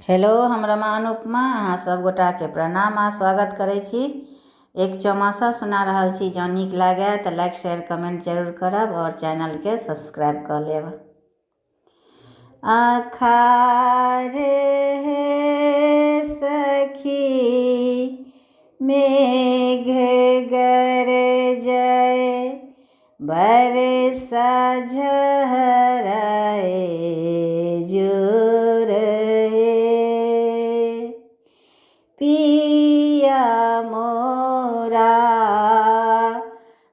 Hello, हम रमा अनुपमा अहाँ सब गोटा के प्रणाम आ स्वागत करै छी। एक चौमासा सुना रहल छी। जँ नीक लागे तऽ लाइक शेयर कमेंट जरूर करब और चैनल के सब्सक्राइब कर लेब। अखारे हे सखी मेघ गरजय बरसा झरय जोर पिया मोरा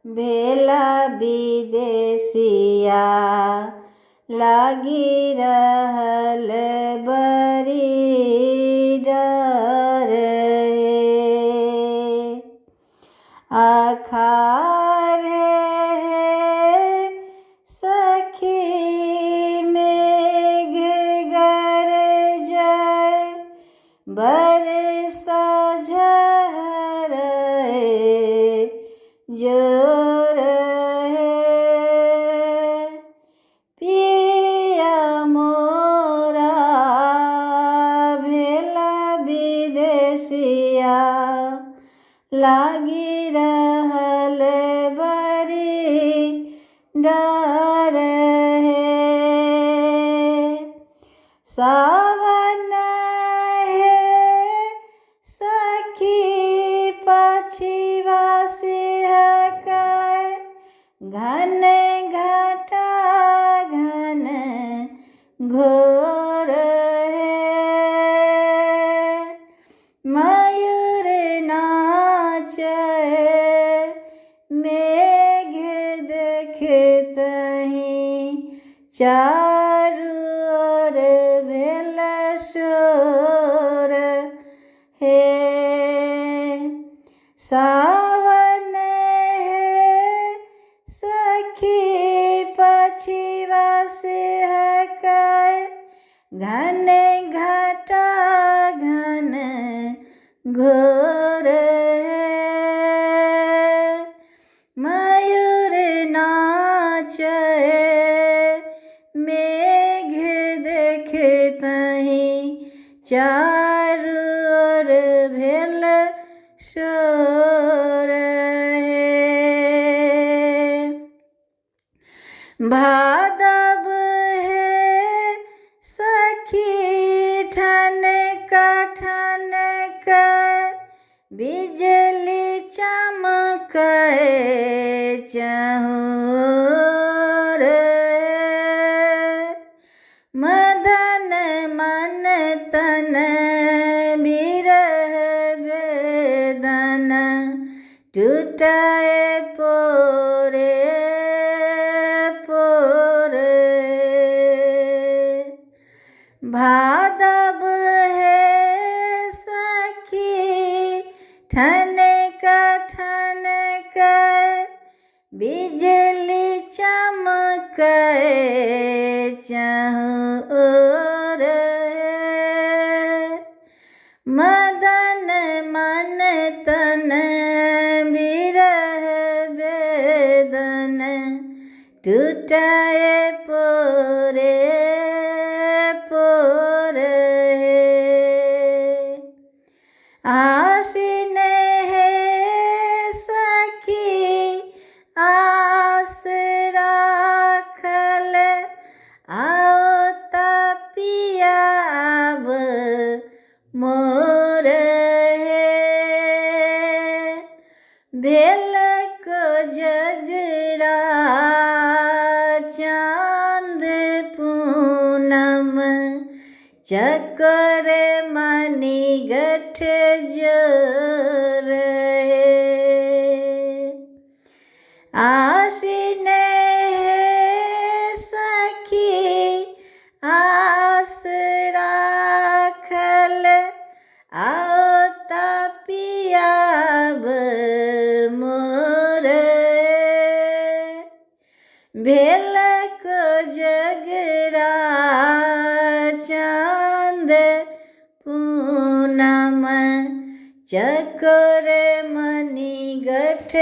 भेला विदेशिया लागी रहल बड़ी डर अखार सखी मेघ गरजय बरसा झरय जोर पिया मोरा भेला विदेशिया लागी रहल बड़ी डर सावन सखी पछिवा सिहकै घन घटा घन घोर मयूर नाचय मेघ देखतहि चारू ओर भेल शोर हे सावन सखी पछिवा सिहकै घन घटा घन घोर मयूर नाचय मेघ देखतहि चारू ओर भेल शोर भादव हे सखी ठनका ठनका बिजली चमकै चहुर मदन मन तन बिरह वेदना टूटय पोरे पोरे भादव हे सखी ठनका ठनका बिजली चमकै चहुर मदन मन तन बिरह वेदना टूटय पोरे पोरे आसिन हे सखी आस राखल आओ पिया अब मोर भेल कोजगरा चाँद पूनम चकर मणि गठ जोर आसिन सखी आस राखल आओ पिया अब मोर भेल कोजगरा चाँद पूनम चकर मणि गठ